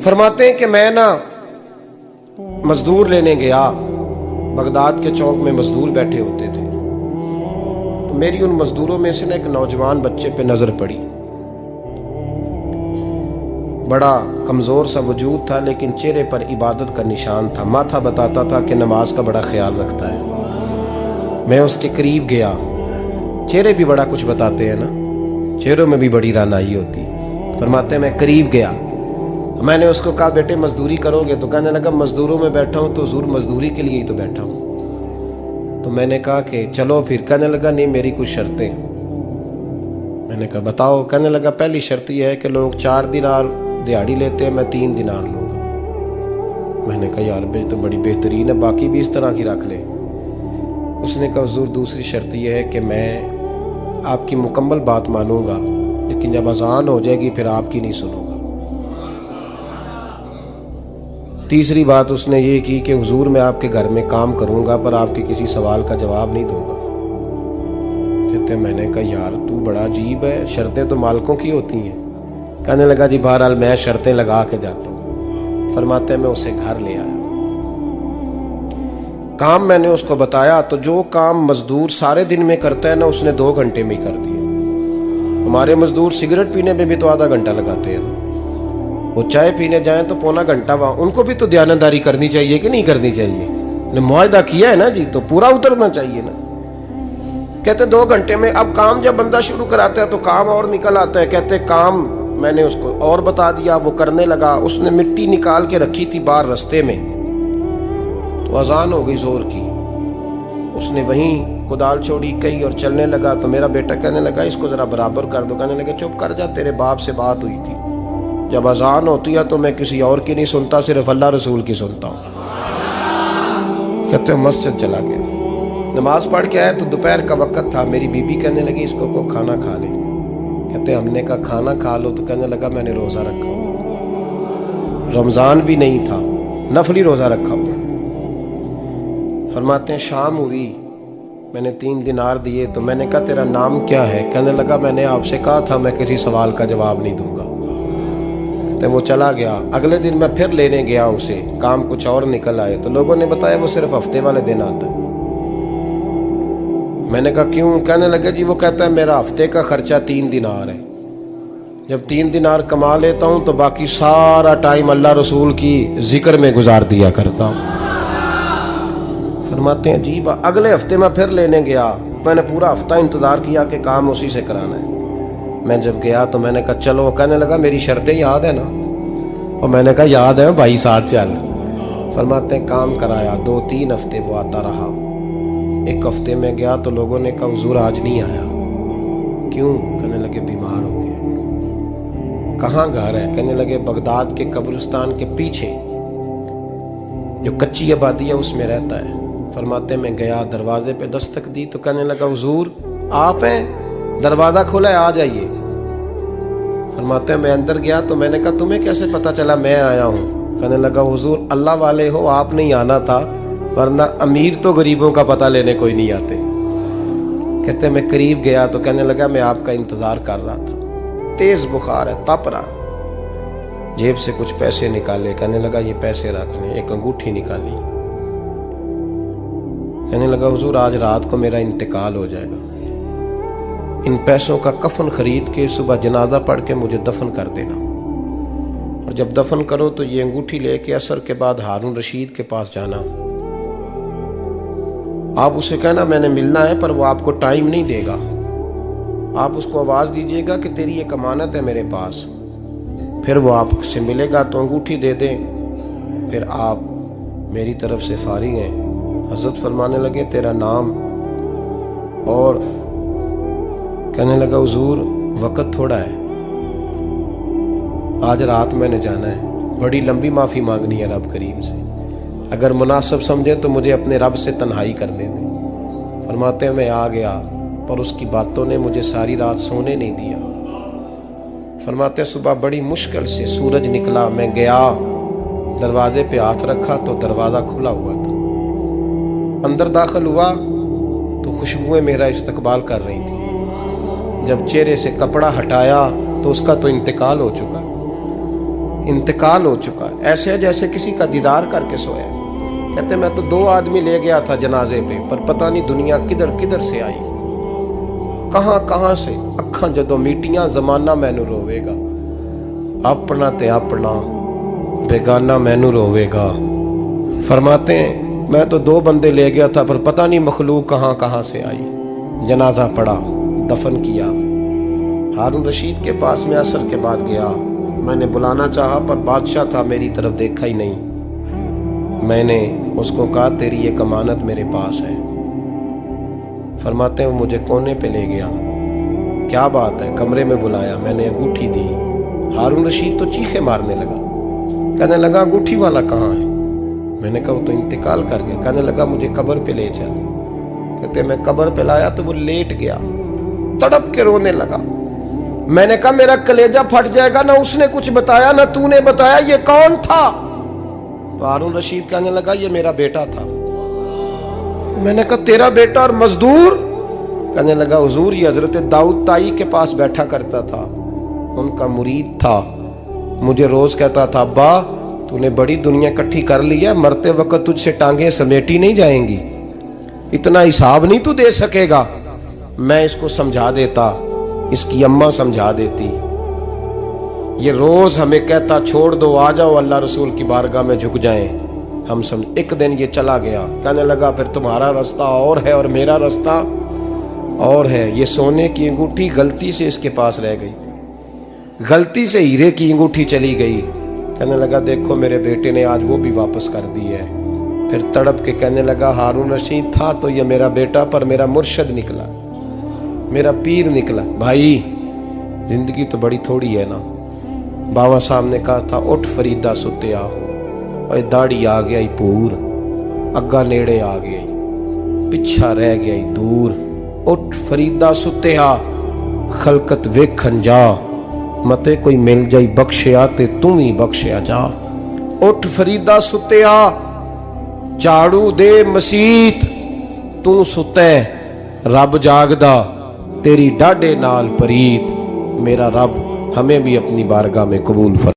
फरमाते हैं कि मैं ना मजदूर लेने गया, बगदाद के चौक में मजदूर बैठे होते थे, तो मेरी उन मजदूरों में से ना एक नौजवान बच्चे पे नजर पड़ी। बड़ा कमजोर सा वजूद था, लेकिन चेहरे पर इबादत का निशान था। माथा बताता था कि नमाज का बड़ा ख्याल रखता है। मैं उसके करीब गया। चेहरे भी बड़ा कुछ बताते हैं ना, चेहरों में भी बड़ी रानाई होती है। फरमाते हैं मैं करीब गया, मैंने उसको कहा बेटे मजदूरी करोगे? तो कहने लगा मजदूरों में बैठा हूँ तो हुजूर मजदूरी के लिए ही तो बैठा हूँ। तो मैंने कहा कि चलो फिर। कहने लगा नहीं मेरी कुछ शर्तें। मैंने कहा बताओ। कहने लगा पहली शर्त यह है कि लोग 4 दिनार दिहाड़ी लेते हैं, मैं 3 दिनार लूँगा। मैंने कहा यार भाई तो बड़ी बेहतरीन है, बाकी भी इस तरह की रख ले। उसने कहा हुजूर दूसरी शर्त यह है कि मैं आपकी मुकम्मल बात मानूंगा, लेकिन जब अजान हो जाएगी फिर आपकी नहीं सुनूंगा। तीसरी बात उसने ये की कि हुजूर मैं आपके घर में काम करूंगा पर आपके किसी सवाल का जवाब नहीं दूंगा। कहते मैंने कहा यार तू बड़ा अजीब है, शर्तें तो मालिकों की होती हैं। कहने लगा जी बहरहाल मैं शर्तें लगा के जाता हूँ। फरमाते मैं उसे घर ले आया, काम मैंने उसको बताया, तो जो काम मजदूर सारे दिन में करता है ना उसने 2 घंटे में ही कर दिया। हमारे मजदूर सिगरेट पीने में भी तो आधा घंटा लगाते हैं, वो चाय पीने जाएं तो पौना घंटा वहां। उनको भी तो दयानतदारी करनी चाहिए कि नहीं करनी चाहिए? ने मुआहदा किया है ना जी, तो पूरा उतरना चाहिए ना। कहते 2 घंटे में। अब काम जब बंदा शुरू कराता है तो काम और निकल आता है। कहते काम मैंने उसको और बता दिया, वो करने लगा। उसने मिट्टी निकाल के रखी थी बाहर रास्ते में, तो अजान हो गई जोर की। उसने वहीं कुदाल छोड़ी कही और चलने लगा। तो मेरा बेटा कहने लगा इसको जरा बराबर कर दो। कहने लगा चुप कर जा, तेरे बाप से बात हुई थी, जब अजान होती है तो मैं किसी और की नहीं सुनता, सिर्फ अल्लाह रसूल की सुनता हूँ। कहते मस्जिद चला गया, नमाज पढ़ के आया तो दोपहर का वक्त था। मेरी बीबी कहने लगी इसको को खाना खा ले। कहते हमने कहा खाना खा लो, तो कहने लगा मैंने रोज़ा रखा हुआ, रमज़ान भी नहीं था, नफली रोज़ा रखा हुआ। फरमाते हैं शाम हुई, मैंने 3 दिनार दिए। तो मैंने कहा तेरा नाम क्या है? कहने लगा मैंने आपसे कहा था मैं किसी सवाल का जवाब नहीं दूंगा। कहते वो चला गया। अगले दिन मैं फिर लेने गया उसे, काम कुछ और निकल आए। तो लोगों ने बताया वो सिर्फ हफ्ते वाले दिन आता है। मैंने कहा क्यों? कहने लगे जी वो कहता है मेरा हफ्ते का खर्चा 3 दिनार है, जब 3 दिनार कमा लेता हूँ तो बाकी सारा टाइम अल्लाह रसूल की जिक्र में गुजार दिया करता हूँ। फरमाते हैं अजीब। अगले हफ्ते मैं फिर लेने गया, मैंने पूरा हफ्ता इंतजार किया कि काम उसी से कराना है। मैं जब गया तो मैंने कहा चलो। कहने लगा मेरी शर्तें याद है ना? और मैंने कहा याद है भाई साथ चल। फरमाते हैं काम कराया, 2-3 हफ्ते वो आता रहा। एक हफ्ते में गया तो लोगों ने कहा हुजूर आज नहीं आया। क्यों? कहने लगे बीमार हो गए। कहाँ घर है? कहने लगे बगदाद के कब्रिस्तान के पीछे जो कच्ची आबादी है उसमें रहता है। फरमाते मैं गया, दरवाजे पे दस्तक दी तो कहने लगा हुजूर आप हैं? दरवाज़ा खोला है, आ जाइए। फरमाते मैं अंदर गया तो मैंने कहा तुम्हें कैसे पता चला मैं आया हूँ? कहने लगा हुजूर अल्लाह वाले हो, आप नहीं आना था, वरना अमीर तो गरीबों का पता लेने कोई नहीं आते। कहते मैं करीब गया तो कहने लगा मैं आपका इंतज़ार कर रहा था, तेज़ बुखार है, तप रहा। जेब से कुछ पैसे निकाले, कहने लगा ये पैसे रख लें। एक अंगूठी निकाली, कहने लगा हुजूर आज रात को मेरा इंतकाल हो जाएगा, इन पैसों का कफन खरीद के सुबह जनाजा पढ़ के मुझे दफन कर देना, और जब दफन करो तो ये अंगूठी लेके असर के बाद हारून रशीद के पास जाना। आप उसे कहना मैंने मिलना है पर वो आपको टाइम नहीं देगा। आप उसको आवाज़ दीजिएगा कि तेरी एक अमानत है मेरे पास, फिर वो आपसे मिलेगा तो अंगूठी दे दें, फिर आप मेरी तरफ से फारिग हैं। हज़रत फरमाने लगे तेरा नाम? और कहने लगा हुजूर वक़्त थोड़ा है, आज रात मैंने जाना है, बड़ी लंबी माफ़ी मांगनी है रब करीम से, अगर मुनासिब समझे तो मुझे अपने रब से तन्हाई कर दे दें। फरमाते हैं मैं आ गया पर उसकी बातों ने मुझे सारी रात सोने नहीं दिया। फरमाते हैं सुबह बड़ी मुश्किल से सूरज निकला, मैं गया दरवाजे पे हाथ रखा तो दरवाज़ा खुला हुआ था। अंदर दाखिल हुआ तो खुशबुएं मेरा इस्तकबाल कर रही थी। जब चेहरे से कपड़ा हटाया तो उसका तो इंतकाल हो चुका। इंतकाल हो चुका है, ऐसे है जैसे किसी का दीदार करके सोया। कहते मैं तो 2 आदमी ले गया था जनाजे पे, पर पता नहीं दुनिया किधर किधर से आई, कहां कहां से। अखां जदों मीटियां जमाना मैनू रोवेगा, अपना ते अपना बेगाना मैनू रोवेगा। फरमाते हैं मैं तो 2 बंदे ले गया था, पर पता नहीं मखलूक कहां कहां से आई। जनाजा पड़ा, दफन किया। हारून रशीद के पास में असर के बाद गया, मैंने बुलाना चाहा पर बादशाह था, मेरी तरफ देखा ही नहीं। मैंने उसको कहा तेरी एक अमानत मेरे पास है। फरमाते हैं वो मुझे कोने पे ले गया, क्या बात है, कमरे में बुलाया, मैंने अंगूठी दी। हारून रशीद तो चीखे मारने लगा, कहने लगा अंगूठी वाला कहाँ है? मैंने कहा वो तो इंतकाल कर गया। कहने लगा मुझे कब्र पे ले चल। कहते मैं कब्र पे लाया तो वो लेट गया, तड़प के रोने लगा। मैंने कहा मेरा कलेजा फट जाएगा, ना उसने कुछ बताया ना तूने बताया, ये कौन था? तो हारून रशीद कहने लगा ये मेरा बेटा था। मैंने कहा तेरा बेटा और मजदूर? कहने लगा हुजूर ये हजरत दाऊद ताई के पास बैठा करता था, उनका मुरीद था, मुझे रोज कहता था अब्बा तूने बड़ी दुनिया इकट्ठी कर ली है, मरते वक्त तुझसे टांगे समेटी नहीं जाएंगी, इतना हिसाब नहीं तू दे सकेगा। मैं इसको समझा देता, इसकी अम्मा समझा देती। ये रोज हमें कहता छोड़ दो, आ जाओ अल्लाह रसूल की बारगाह में झुक जाएं। हम समझ। एक दिन ये चला गया, कहने लगा फिर तुम्हारा रास्ता और है और मेरा रास्ता और है। ये सोने की अंगूठी गलती से इसके पास रह गई, गलती से हीरे की अंगूठी चली गई। कहने लगा देखो मेरे बेटे ने आज वो भी वापस कर दी है। फिर तड़प के कहने लगा हारून रशीद था तो ये मेरा बेटा, पर मेरा मुर्शद निकला, मेरा पीर निकला। भाई जिंदगी तो बड़ी थोड़ी है ना। बाबा साहब ने कहा था उठ फरीदा सुत्या, और दाढ़ी आ गया पूर, अग्गा नेड़े आ गया, पिछा रह गया दूर। उठ फरीदा सुत्या खलकत वेखन जा, मते कोई मिल जाई बख्शिया ते तू ही बख्शिया जा। उठ फरीदा सुत्या झाड़ू दे मसीत, तू सुते रब जागदा, तेरी डाडे नाल परीत। मेरा रब हमें भी अपनी बारगाह में कबूल फरमा।